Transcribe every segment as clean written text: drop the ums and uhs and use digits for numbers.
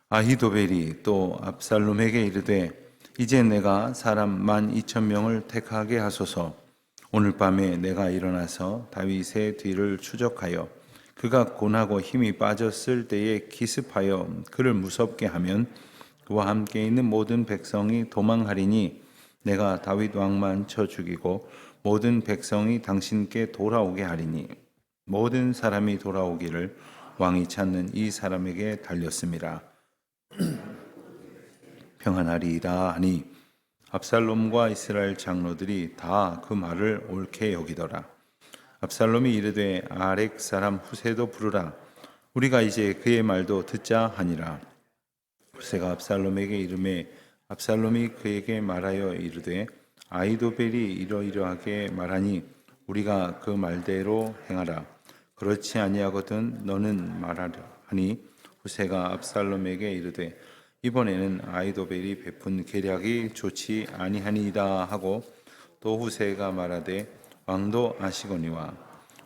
아히도벨이 또 압살롬에게 이르되 이제 내가 사람 12,000명을 택하게 하소서. 오늘 밤에 내가 일어나서 다윗의 뒤를 추적하여 그가 곤하고 힘이 빠졌을 때에 기습하여 그를 무섭게 하면 그와 함께 있는 모든 백성이 도망하리니 내가 다윗 왕만 쳐 죽이고 모든 백성이 당신께 돌아오게 하리니 모든 사람이 돌아오기를 왕이 찾는 이 사람에게 달렸음이라. 평안하리이다 하니 압살롬과 이스라엘 장로들이 다 그 말을 옳게 여기더라. 압살롬이 이르되 아렉 사람 후세도 부르라. 우리가 이제 그의 말도 듣자 하니라. 후세가 압살롬에게 이르매 압살롬이 그에게 말하여 이르되 아히도벨이 이러이러하게 말하니 우리가 그 말대로 행하라. 그렇지 아니하거든 너는 말하라 하니 후세가 압살롬에게 이르되 이번에는 아히도벨이 베푼 계략이 좋지 아니하니이다 하고 또 후세가 말하되 왕도 아시거니와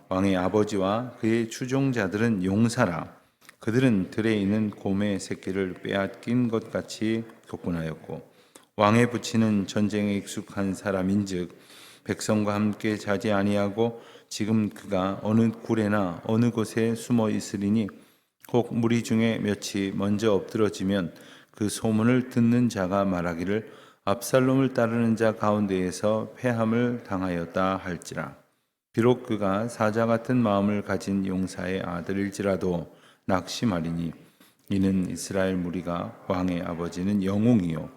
왕의 아버지와 그의 추종자들은 용사라. 그들은 들에 있는 곰의 새끼를 빼앗긴 것 같이 격분하였고 왕의 부치는 전쟁에 익숙한 사람인즉 백성과 함께 자지 아니하고 지금 그가 어느 굴에나 어느 곳에 숨어 있으리니 혹 무리 중에 몇이 먼저 엎드러지면 그 소문을 듣는 자가 말하기를 압살롬을 따르는 자 가운데에서 패함을 당하였다 할지라. 비록 그가 사자 같은 마음을 가진 용사의 아들일지라도 낙심하리니 이는 이스라엘 무리가 왕의 아버지는 영웅이요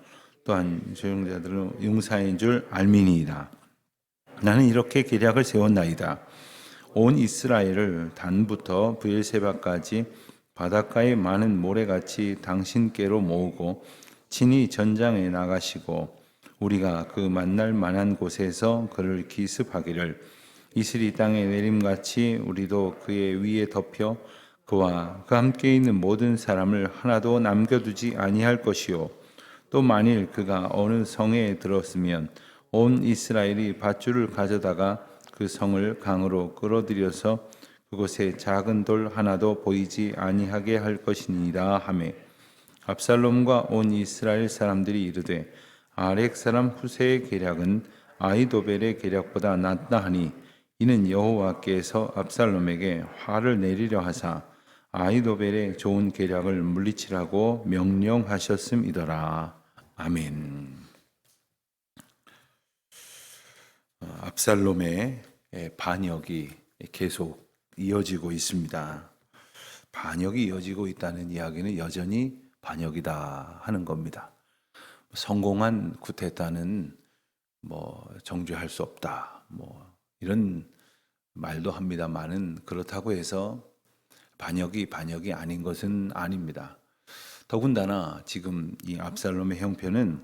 또한 조용자들은 용사인 줄 알미니이다. 나는 이렇게 계략을 세웠나이다. 온 이스라엘을 단부터 브엘세바까지 바닷가의 많은 모래같이 당신께로 모으고 친히 전장에 나가시고 우리가 그 만날 만한 곳에서 그를 기습하기를 이슬이 땅에 내림같이 우리도 그의 위에 덮여 그와 그 함께 있는 모든 사람을 하나도 남겨두지 아니할 것이요 또 만일 그가 어느 성에 들었으면 온 이스라엘이 밧줄을 가져다가 그 성을 강으로 끌어들여서 그곳에 작은 돌 하나도 보이지 아니하게 할 것이니이다 하매 압살롬과 온 이스라엘 사람들이 이르되 아렉 사람 후세의 계략은 아히도벨의 계략보다 낫다 하니 이는 여호와께서 압살롬에게 화를 내리려 하사 아히도벨의 좋은 계략을 물리치라고 명령하셨음이더라. 아멘. 압살롬의 반역이 계속 이어지고 있습니다. 반역이 이어지고 있다는 이야기는 여전히 반역이다 하는 겁니다. 성공한 쿠데타는 정죄할 수 없다. 이런 말도 합니다만은 그렇다고 해서 반역이 아닌 것은 아닙니다. 더군다나 지금 이 압살롬의 형편은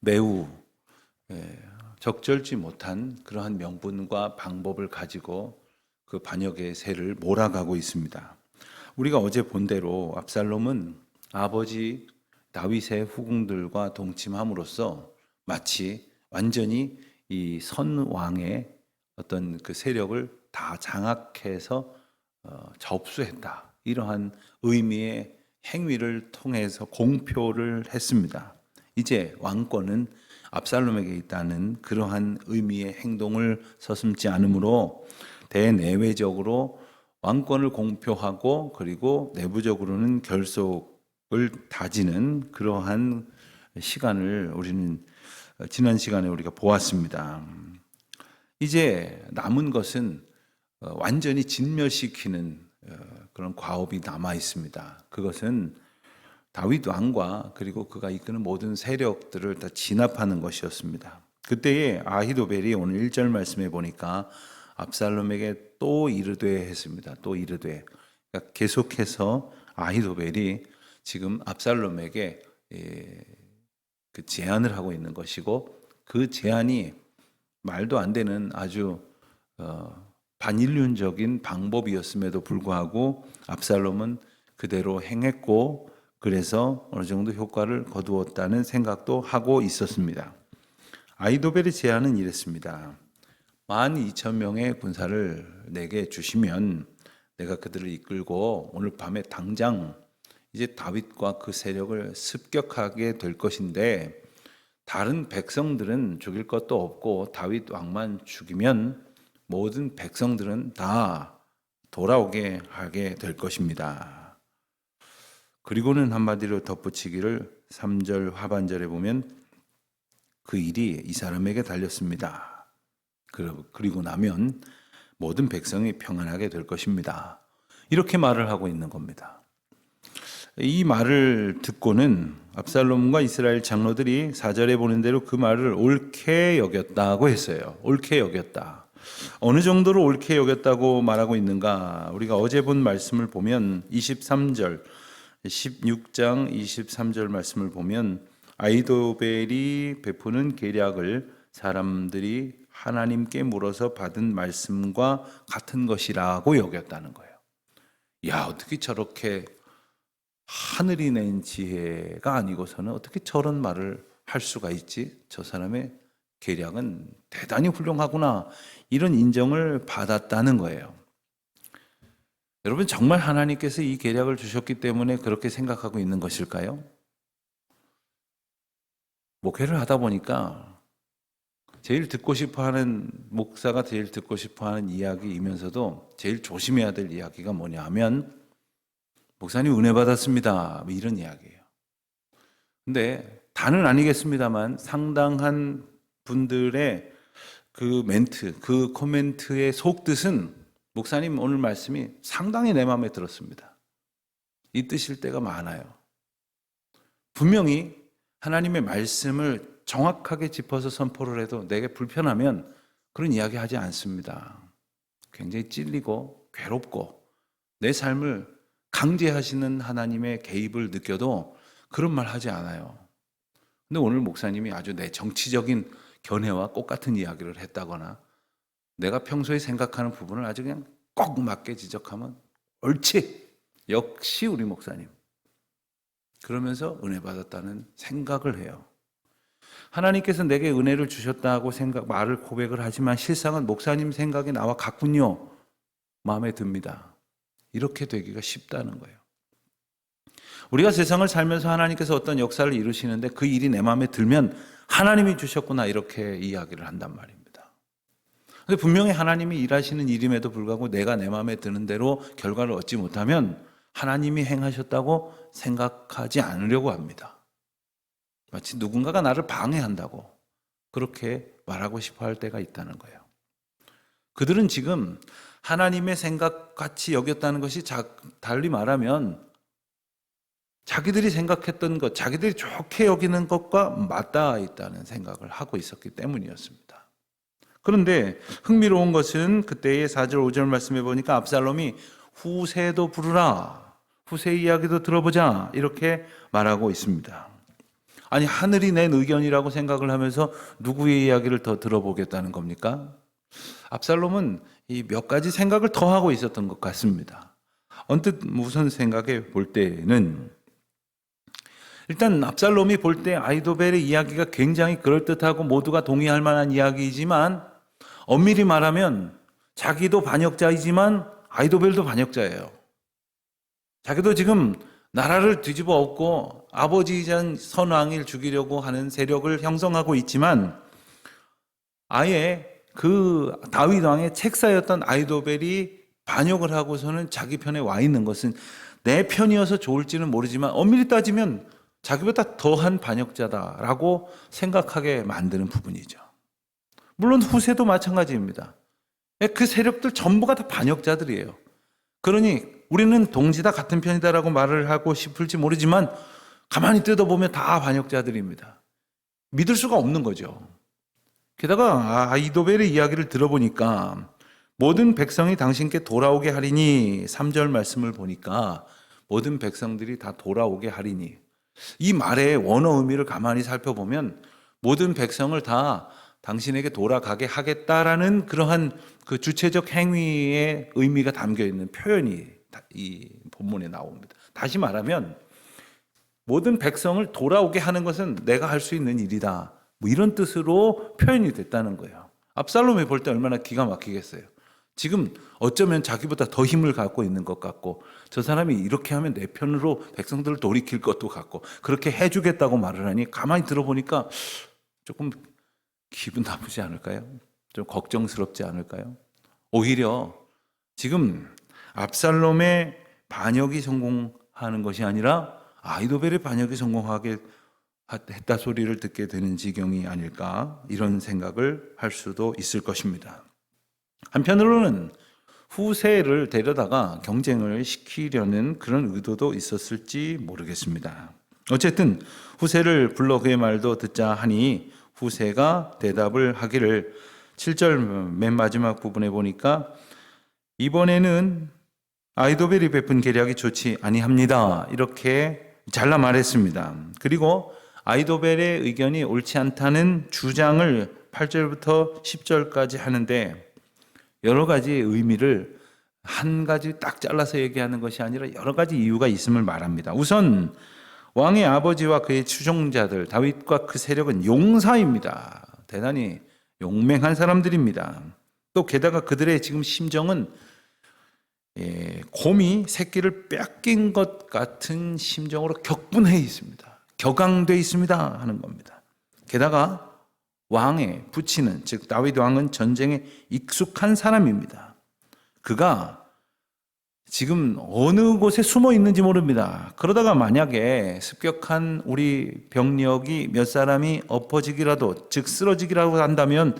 매우 적절치 못한 그러한 명분과 방법을 가지고 그 반역의 새를 몰아가고 있습니다. 우리가 어제 본 대로 압살롬은 아버지 다윗의 후궁들과 동침함으로써 마치 완전히 이 선왕의 어떤 그 세력을 다 장악해서 접수했다. 이러한 의미의 행위를 통해서 공표를 했습니다. 이제 왕권은 압살롬에게 있다는 그러한 의미의 행동을 서슴지 않으므로 대내외적으로 왕권을 공표하고 그리고 내부적으로는 결속을 다지는 그러한 시간을 우리는 지난 시간에 우리가 보았습니다. 이제 남은 것은 완전히 진멸시키는 그런 과업이 남아 있습니다. 그것은 다윗 왕과 그리고 그가 이끄는 모든 세력들을 다 진압하는 것이었습니다. 그때에 아히도벨이 오늘 1절 말씀에 보니까 압살롬에게 또 이르되 했습니다. 또 이르되. 그러니까 계속해서 아히도벨이 지금 압살롬에게 그 제안을 하고 있는 것이고 그 제안이 말도 안 되는 아주 반인륜적인 방법이었음에도 불구하고 압살롬은 그대로 행했고 그래서 어느 정도 효과를 거두었다는 생각도 하고 있었습니다. 아히도벨의 제안은 이랬습니다. 12,000명의 군사를 내게 주시면 내가 그들을 이끌고 오늘 밤에 당장 이제 다윗과 그 세력을 습격하게 될 것인데, 다른 백성들은 죽일 것도 없고 다윗 왕만 죽이면 모든 백성들은 다 돌아오게 하게 될 것입니다. 그리고는 한마디로 덧붙이기를 3절 하반절에 보면 그 일이 이 사람에게 달렸습니다. 그리고 나면 모든 백성이 평안하게 될 것입니다. 이렇게 말을 하고 있는 겁니다. 이 말을 듣고는 압살롬과 이스라엘 장로들이 4절에 보는 대로 그 말을 옳게 여겼다고 했어요. 옳게 여겼다. 어느 정도로 옳게 여겼다고 말하고 있는가? 우리가 어제 본 말씀을 보면 23절, 16장 23절 말씀을 보면 아이도벨이 베푸는 계략을 사람들이 하나님께 물어서 받은 말씀과 같은 것이라고 여겼다는 거예요. 야, 어떻게 저렇게 하늘이 낸 지혜가 아니고서는 어떻게 저런 말을 할 수가 있지? 저 사람의 계략은 대단히 훌륭하구나. 이런 인정을 받았다는 거예요. 여러분, 정말 하나님께서 이 계략을 주셨기 때문에 그렇게 생각하고 있는 것일까요? 목회를 하다 보니까 제일 듣고 싶어하는, 목사가 제일 듣고 싶어하는 이야기이면서도 제일 조심해야 될 이야기가 뭐냐 하면, 목사님 은혜 받았습니다, 뭐 이런 이야기예요. 근데 다는 아니겠습니다만 상당한 분들의 그 멘트, 그 코멘트의 속뜻은 목사님 오늘 말씀이 상당히 내 마음에 들었습니다, 이 뜻일 때가 많아요. 분명히 하나님의 말씀을 정확하게 짚어서 선포를 해도 내게 불편하면 그런 이야기 하지 않습니다. 굉장히 찔리고 괴롭고 내 삶을 강제하시는 하나님의 개입을 느껴도 그런 말 하지 않아요. 근데 오늘 목사님이 아주 내 정치적인 견해와 똑같은 이야기를 했다거나 내가 평소에 생각하는 부분을 아주 그냥 꼭 맞게 지적하면 옳지, 역시 우리 목사님, 그러면서 은혜 받았다는 생각을 해요. 하나님께서 내게 은혜를 주셨다고 말을 고백을 하지만 실상은 목사님 생각이 나와 같군요, 마음에 듭니다. 이렇게 되기가 쉽다는 거예요. 우리가 세상을 살면서 하나님께서 어떤 역사를 이루시는데 그 일이 내 마음에 들면 하나님이 주셨구나, 이렇게 이야기를 한단 말입니다. 근데 분명히 하나님이 일하시는 일임에도 불구하고 내가 내 마음에 드는 대로 결과를 얻지 못하면 하나님이 행하셨다고 생각하지 않으려고 합니다. 마치 누군가가 나를 방해한다고 그렇게 말하고 싶어 할 때가 있다는 거예요. 그들은 지금 하나님의 생각같이 여겼다는 것이 달리 말하면 자기들이 생각했던 것, 자기들이 좋게 여기는 것과 맞닿아 있다는 생각을 하고 있었기 때문이었습니다. 그런데 흥미로운 것은 그때의 4절 5절 말씀해 보니까 압살롬이 후세도 부르라, 후세 이야기도 들어보자, 이렇게 말하고 있습니다. 아니, 하늘이 낸 의견이라고 생각을 하면서 누구의 이야기를 더 들어보겠다는 겁니까? 압살롬은 이 몇 가지 생각을 더 하고 있었던 것 같습니다. 언뜻 우선 생각해 볼 때는 일단 압살롬이 볼 때 아이도벨의 이야기가 굉장히 그럴듯하고 모두가 동의할 만한 이야기이지만 엄밀히 말하면 자기도 반역자이지만 아이도벨도 반역자예요. 자기도 지금 나라를 뒤집어 엎고 아버지이자 선왕을 죽이려고 하는 세력을 형성하고 있지만 아예 그 다윗 왕의 책사였던 아이도벨이 반역을 하고서는 자기 편에 와 있는 것은 내 편이어서 좋을지는 모르지만 엄밀히 따지면 자기보다 더한 반역자다라고 생각하게 만드는 부분이죠. 물론 후세도 마찬가지입니다. 그 세력들 전부가 다 반역자들이에요. 그러니 우리는 동지다, 같은 편이다라고 말을 하고 싶을지 모르지만 가만히 뜯어보면 다 반역자들입니다. 믿을 수가 없는 거죠. 게다가 아이도벨의 이야기를 들어보니까 모든 백성이 당신께 돌아오게 하리니, 3절 말씀을 보니까 모든 백성들이 다 돌아오게 하리니, 이 말의 원어 의미를 가만히 살펴보면 모든 백성을 다 당신에게 돌아가게 하겠다라는 그러한 그 주체적 행위의 의미가 담겨 있는 표현이 이 본문에 나옵니다. 다시 말하면 모든 백성을 돌아오게 하는 것은 내가 할 수 있는 일이다, 뭐 이런 뜻으로 표현이 됐다는 거예요. 압살롬이 볼 때 얼마나 기가 막히겠어요. 지금 어쩌면 자기보다 더 힘을 갖고 있는 것 같고 저 사람이 이렇게 하면 내 편으로 백성들을 돌이킬 것도 같고 그렇게 해주겠다고 말을 하니 가만히 들어보니까 조금 기분 나쁘지 않을까요? 좀 걱정스럽지 않을까요? 오히려 지금 압살롬의 반역이 성공하는 것이 아니라 아이도벨의 반역이 성공하게 했다 소리를 듣게 되는 지경이 아닐까 이런 생각을 할 수도 있을 것입니다. 한편으로는 후세를 데려다가 경쟁을 시키려는 그런 의도도 있었을지 모르겠습니다. 어쨌든 후세를 불러 그의 말도 듣자 하니 후세가 대답을 하기를 7절 맨 마지막 부분에 보니까 이번에는 아이도벨이 베푼 계략이 좋지 아니합니다. 이렇게 잘라 말했습니다. 그리고 아이도벨의 의견이 옳지 않다는 주장을 8절부터 10절까지 하는데 여러 가지 의미를 한 가지 딱 잘라서 얘기하는 것이 아니라 여러 가지 이유가 있음을 말합니다. 우선 왕의 아버지와 그의 추종자들 다윗과 그 세력은 용사입니다. 대단히 용맹한 사람들입니다. 또 게다가 그들의 지금 심정은 곰이 새끼를 뺏긴 것 같은 심정으로 격분해 있습니다. 격앙돼 있습니다 하는 겁니다. 게다가 왕의 부친은 즉 다윗 왕은 전쟁에 익숙한 사람입니다. 그가 지금 어느 곳에 숨어 있는지 모릅니다. 그러다가 만약에 습격한 우리 병력이 몇 사람이 엎어지기라도 즉 쓰러지기라도 한다면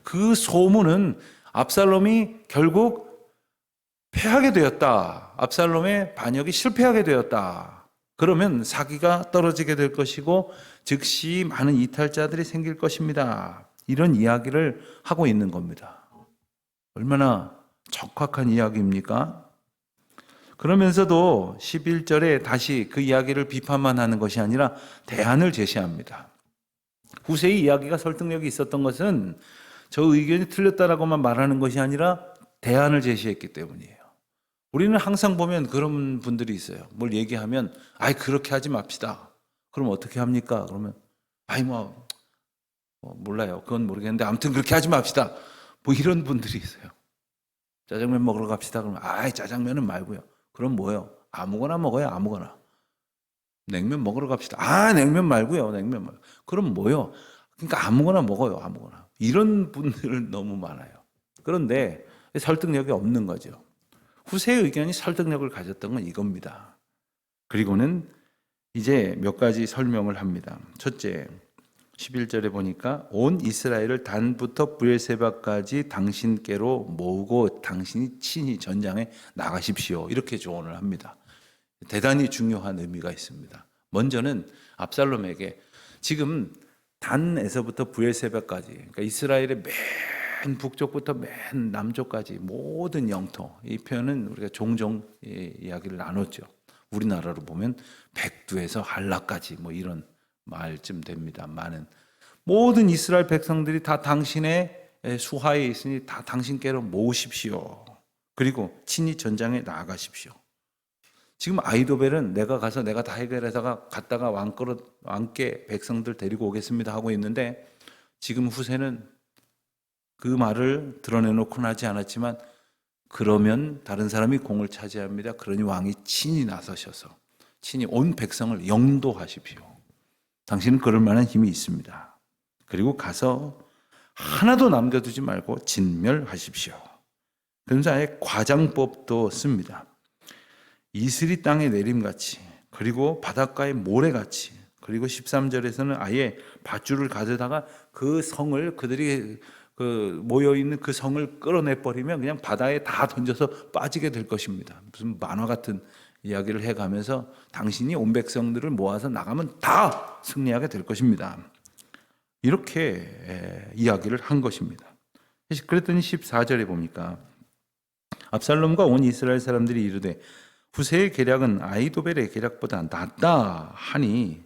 그 소문은 압살롬이 결국 패하게 되었다. 압살롬의 반역이 실패하게 되었다. 그러면 사기가 떨어지게 될 것이고 즉시 많은 이탈자들이 생길 것입니다. 이런 이야기를 하고 있는 겁니다. 얼마나 적확한 이야기입니까? 그러면서도 11절에 다시 그 이야기를 비판만 하는 것이 아니라 대안을 제시합니다. 후세의 이야기가 설득력이 있었던 것은 저 의견이 틀렸다라고만 말하는 것이 아니라 대안을 제시했기 때문이에요. 우리는 항상 보면 그런 분들이 있어요. 뭘 얘기하면 그렇게 하지 맙시다. 그럼 어떻게 합니까? 그러면 몰라요. 그건 모르겠는데 아무튼 그렇게 하지 맙시다. 뭐 이런 분들이 있어요. 짜장면 먹으러 갑시다. 그러면 짜장면은 말고요. 그럼 뭐요? 아무거나 먹어요. 아무거나. 냉면 먹으러 갑시다. 냉면 말고요. 냉면 말고. 그럼 뭐요? 그러니까 아무거나 먹어요. 아무거나. 이런 분들 너무 많아요. 그런데 설득력이 없는 거죠. 후세의 의견이 설득력을 가졌던 건 이겁니다. 그리고는 이제 몇 가지 설명을 합니다. 첫째, 11절에 보니까 온 이스라엘을 단부터 브엘세바까지 당신께로 모으고 당신이 친히 전장에 나가십시오. 이렇게 조언을 합니다. 대단히 중요한 의미가 있습니다. 먼저는 압살롬에게 지금 단에서부터 브엘세바까지 그러니까 이스라엘의 맨 북쪽부터 맨 남쪽까지 모든 영토, 이 표현은 우리가 종종 이야기를 나눴죠. 우리나라로 보면 백두에서 한라까지 뭐 이런 말쯤 됩니다. 많은 모든 이스라엘 백성들이 다 당신의 수하에 있으니 다 당신께로 모으십시오. 그리고 친히 전장에 나아가십시오. 지금 아이도벨은 내가 가서 내가 다 해결해다가 갔다가 왕께 백성들 데리고 오겠습니다 하고 있는데 지금 후세는 그 말을 드러내놓고는 하지 않았지만 그러면 다른 사람이 공을 차지합니다. 그러니 왕이 친히 나서셔서 친히 온 백성을 영도하십시오. 당신은 그럴 만한 힘이 있습니다. 그리고 가서 하나도 남겨두지 말고 진멸하십시오. 그러면서 아예 과장법도 씁니다. 이슬이 땅에 내림같이 그리고 바닷가의 모래같이 그리고 13절에서는 아예 밧줄을 가져다가 그 성을 그들이 모여있는 그 성을 끌어내버리면 그냥 바다에 다 던져서 빠지게 될 것입니다. 무슨 만화 같은 이야기를 해가면서 당신이 온 백성들을 모아서 나가면 다 승리하게 될 것입니다. 이렇게 이야기를 한 것입니다. 그랬더니 14절에 보니까 압살롬과 온 이스라엘 사람들이 이르되 후세의 계략은 아이도벨의 계략보다 낫다 하니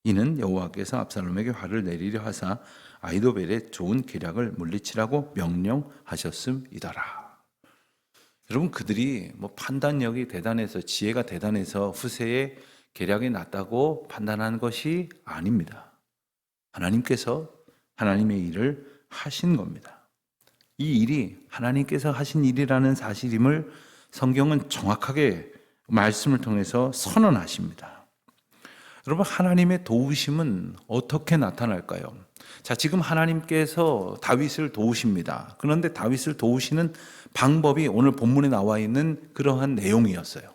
이는 여호와께서 압살롬에게 화를 내리려 하사 아이도벨의 좋은 계략을 물리치라고 명령하셨음이더라. 여러분 그들이 뭐 판단력이 대단해서 지혜가 대단해서 후세의 계략이 낫다고 판단하는 것이 아닙니다. 하나님께서 하나님의 일을 하신 겁니다. 이 일이 하나님께서 하신 일이라는 사실임을 성경은 정확하게 말씀을 통해서 선언하십니다. 여러분, 하나님의 도우심은 어떻게 나타날까요? 자, 지금 하나님께서 다윗을 도우십니다. 그런데 다윗을 도우시는 방법이 오늘 본문에 나와 있는 그러한 내용이었어요.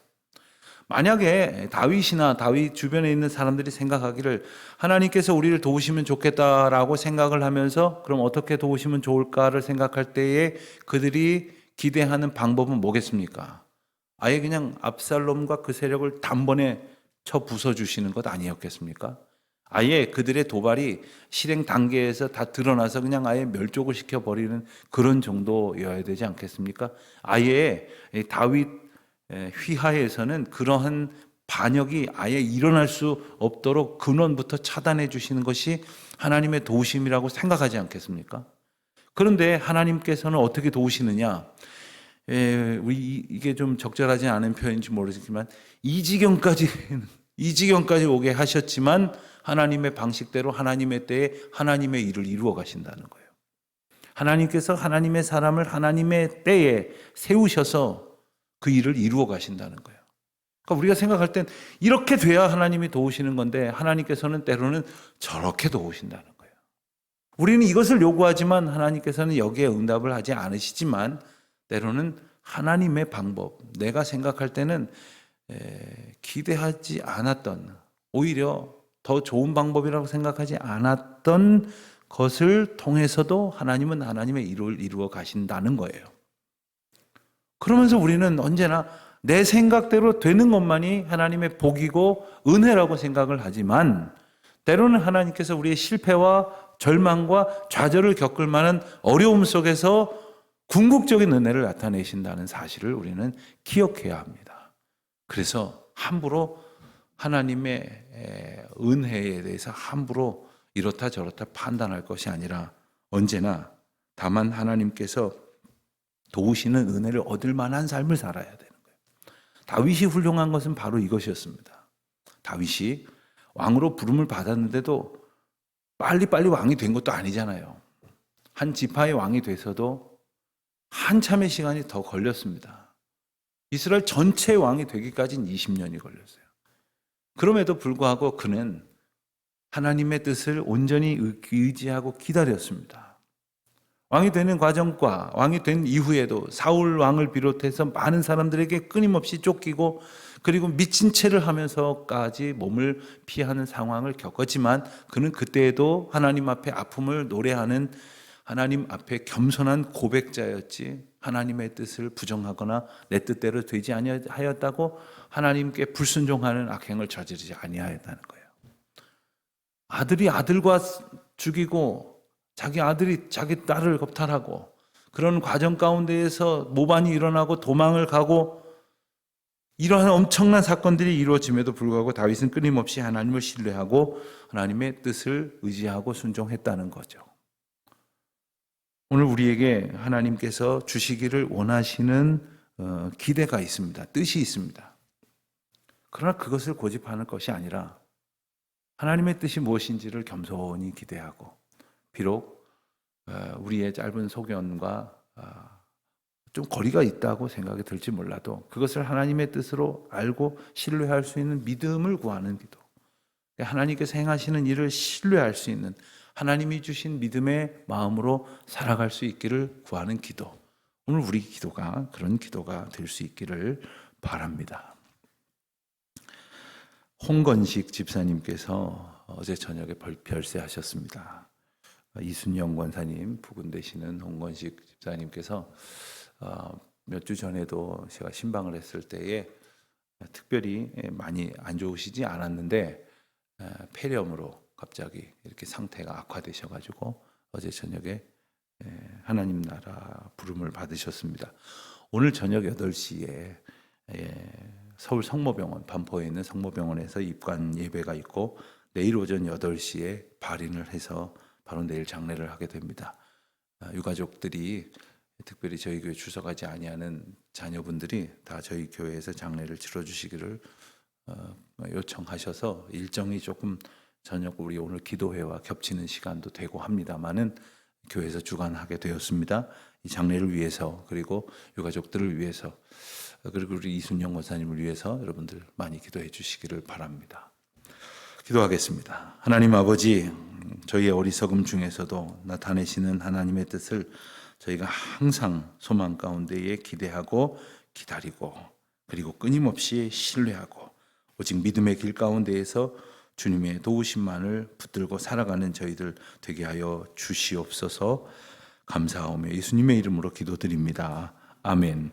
만약에 다윗이나 다윗 주변에 있는 사람들이 생각하기를 하나님께서 우리를 도우시면 좋겠다라고 생각을 하면서 그럼 어떻게 도우시면 좋을까를 생각할 때에 그들이 기대하는 방법은 뭐겠습니까? 아예 그냥 압살롬과 그 세력을 단번에 쳐 부숴주시는 것 아니었겠습니까? 아예 그들의 도발이 실행 단계에서 다 드러나서 그냥 아예 멸족을 시켜버리는 그런 정도여야 되지 않겠습니까? 아예 다윗 휘하에서는 그러한 반역이 아예 일어날 수 없도록 근원부터 차단해 주시는 것이 하나님의 도우심이라고 생각하지 않겠습니까? 그런데 하나님께서는 어떻게 도우시느냐? 이게 좀 적절하지 않은 표현인지 모르겠지만 이 지경까지 오게 하셨지만 하나님의 방식대로 하나님의 때에 하나님의 일을 이루어 가신다는 거예요. 하나님께서 하나님의 사람을 하나님의 때에 세우셔서 그 일을 이루어 가신다는 거예요. 그러니까 우리가 생각할 땐 이렇게 돼야 하나님이 도우시는 건데 하나님께서는 때로는 저렇게 도우신다는 거예요. 우리는 이것을 요구하지만 하나님께서는 여기에 응답을 하지 않으시지만 때로는 하나님의 방법, 내가 생각할 때는 기대하지 않았던, 오히려 더 좋은 방법이라고 생각하지 않았던 것을 통해서도 하나님은 하나님의 일을 이루어 가신다는 거예요. 그러면서 우리는 언제나 내 생각대로 되는 것만이 하나님의 복이고 은혜라고 생각을 하지만 때로는 하나님께서 우리의 실패와 절망과 좌절을 겪을 만한 어려움 속에서 궁극적인 은혜를 나타내신다는 사실을 우리는 기억해야 합니다. 그래서 함부로 하나님의 은혜에 대해서 함부로 이렇다 저렇다 판단할 것이 아니라 언제나 다만 하나님께서 도우시는 은혜를 얻을 만한 삶을 살아야 되는 거예요. 다윗이 훌륭한 것은 바로 이것이었습니다. 다윗이 왕으로 부름을 받았는데도 빨리빨리 왕이 된 것도 아니잖아요. 한 지파의 왕이 돼서도 한참의 시간이 더 걸렸습니다. 이스라엘 전체 왕이 되기까지는 20년이 걸렸어요. 그럼에도 불구하고 그는 하나님의 뜻을 온전히 의지하고 기다렸습니다. 왕이 되는 과정과 왕이 된 이후에도 사울 왕을 비롯해서 많은 사람들에게 끊임없이 쫓기고 그리고 미친 채를 하면서까지 몸을 피하는 상황을 겪었지만 그는 그때에도 하나님 앞에 아픔을 노래하는 하나님 앞에 겸손한 고백자였지 하나님의 뜻을 부정하거나 내 뜻대로 되지 아니하였다고 하나님께 불순종하는 악행을 저지르지 아니하였다는 거예요. 아들이 아들과 죽이고 자기 아들이 자기 딸을 겁탈하고 그런 과정 가운데에서 모반이 일어나고 도망을 가고 이러한 엄청난 사건들이 이루어짐에도 불구하고 다윗은 끊임없이 하나님을 신뢰하고 하나님의 뜻을 의지하고 순종했다는 거죠. 오늘 우리에게 하나님께서 주시기를 원하시는 기대가 있습니다. 뜻이 있습니다. 그러나 그것을 고집하는 것이 아니라 하나님의 뜻이 무엇인지를 겸손히 기대하고 비록 우리의 짧은 소견과 좀 거리가 있다고 생각이 들지 몰라도 그것을 하나님의 뜻으로 알고 신뢰할 수 있는 믿음을 구하는 기도. 하나님께서 행하시는 일을 신뢰할 수 있는 하나님이 주신 믿음의 마음으로 살아갈 수 있기를 구하는 기도. 오늘 우리 기도가 그런 기도가 될 수 있기를 바랍니다. 홍건식 집사님께서 어제 저녁에 별세하셨습니다. 이순영 권사님 부군 되시는 홍건식 집사님께서 몇 주 전에도 제가 신방을 했을 때에 특별히 많이 안 좋으시지 않았는데 폐렴으로 갑자기 이렇게 상태가 악화되셔가지고 어제 저녁에 하나님 나라 부름을 받으셨습니다. 오늘 저녁 8시에 서울 성모병원 반포에 있는 성모병원에서 입관 예배가 있고 내일 오전 8시에 발인을 해서 바로 내일 장례를 하게 됩니다. 유가족들이 특별히 저희 교회 출석하지 아니하는 자녀분들이 다 저희 교회에서 장례를 치러주시기를 요청하셔서 일정이 조금 저녁 우리 오늘 기도회와 겹치는 시간도 되고 합니다만은 교회에서 주관하게 되었습니다. 이 장례를 위해서, 그리고 유가족들을 위해서, 그리고 우리 이순영 권사님을 위해서 여러분들 많이 기도해 주시기를 바랍니다. 기도하겠습니다. 하나님 아버지, 저희의 어리석음 중에서도 나타내시는 하나님의 뜻을 저희가 항상 소망 가운데에 기대하고 기다리고, 그리고 끊임없이 신뢰하고, 오직 믿음의 길 가운데에서 주님의 도우심만을 붙들고 살아가는 저희들 되게 하여 주시옵소서. 감사하오며 예수님의 이름으로 기도드립니다. 아멘.